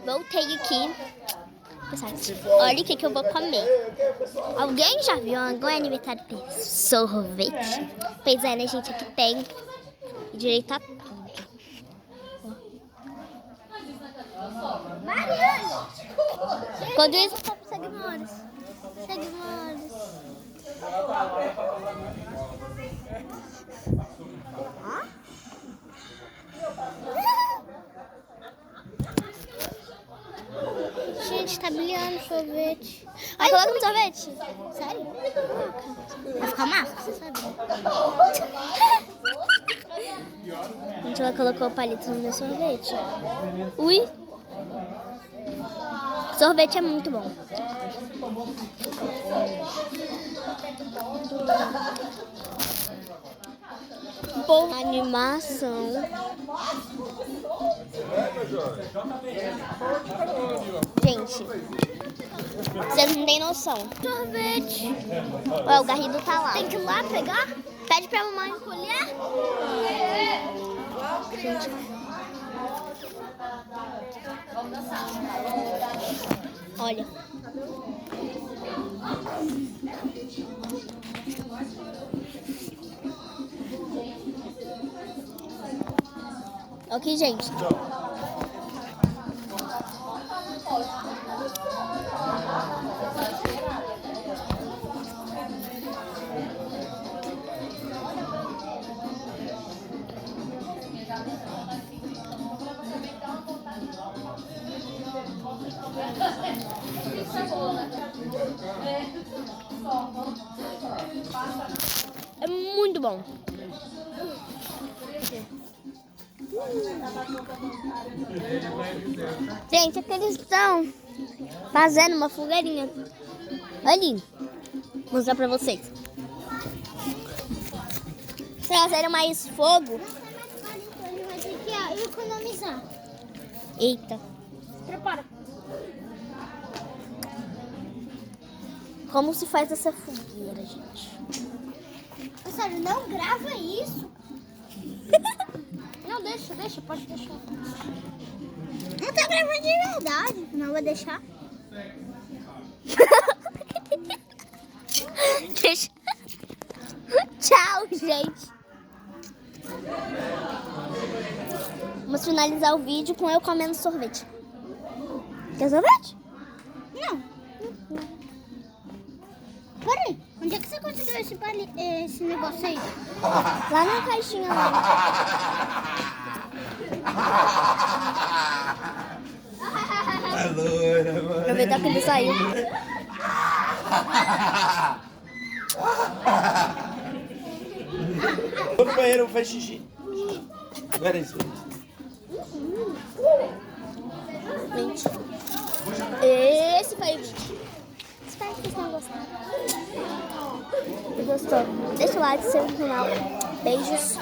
Voltei aqui. Olha o que eu vou comer. Alguém já viu algum aniversário de sorvete? Pois é, né, gente? Aqui tem direito a tudo. Mariana! Quando isso, seguidores. Gente, tá brilhando o sorvete. Ai, coloca no sorvete. Sério? Vai ficar massa, você sabe, né? Gente, ela colocou o palito no meu sorvete. Ui. Sorvete é muito bom. Boa animação. Gente, vocês não têm noção. Sorvete. Ué, o Garrido tá lá. Tem que ir lá pegar? Pede pra mamãe colher. Gente. Olha. Ok, gente. É muito bom. Gente, aqui eles estão fazendo uma fogueirinha ali. Vou mostrar pra vocês. Trazeram mais fogo. Ele vai ter que economizar. Eita. Prepara. Como se faz essa fogueira, gente? Sério, não grava isso. Não, deixa, pode deixar. Não tá gravando de verdade. Não vou deixar. Deixa. Tchau, gente. Vamos finalizar o vídeo com eu comendo sorvete. Quer sorvete? Não. Peraí, onde é que você conseguiu esse negócio aí? Lá na caixinha lá. É loira, mano. Aproveitar que ele saiu. Vou no banheiro, faz xixi. Espera isso. Gente, esse foi o vídeo. Espero que vocês tenham gostado. Se gostou, deixa o like, se inscreve no canal. Beijos.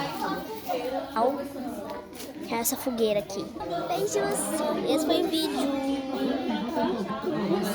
Ao essa fogueira aqui. Beijos. Esse foi o vídeo.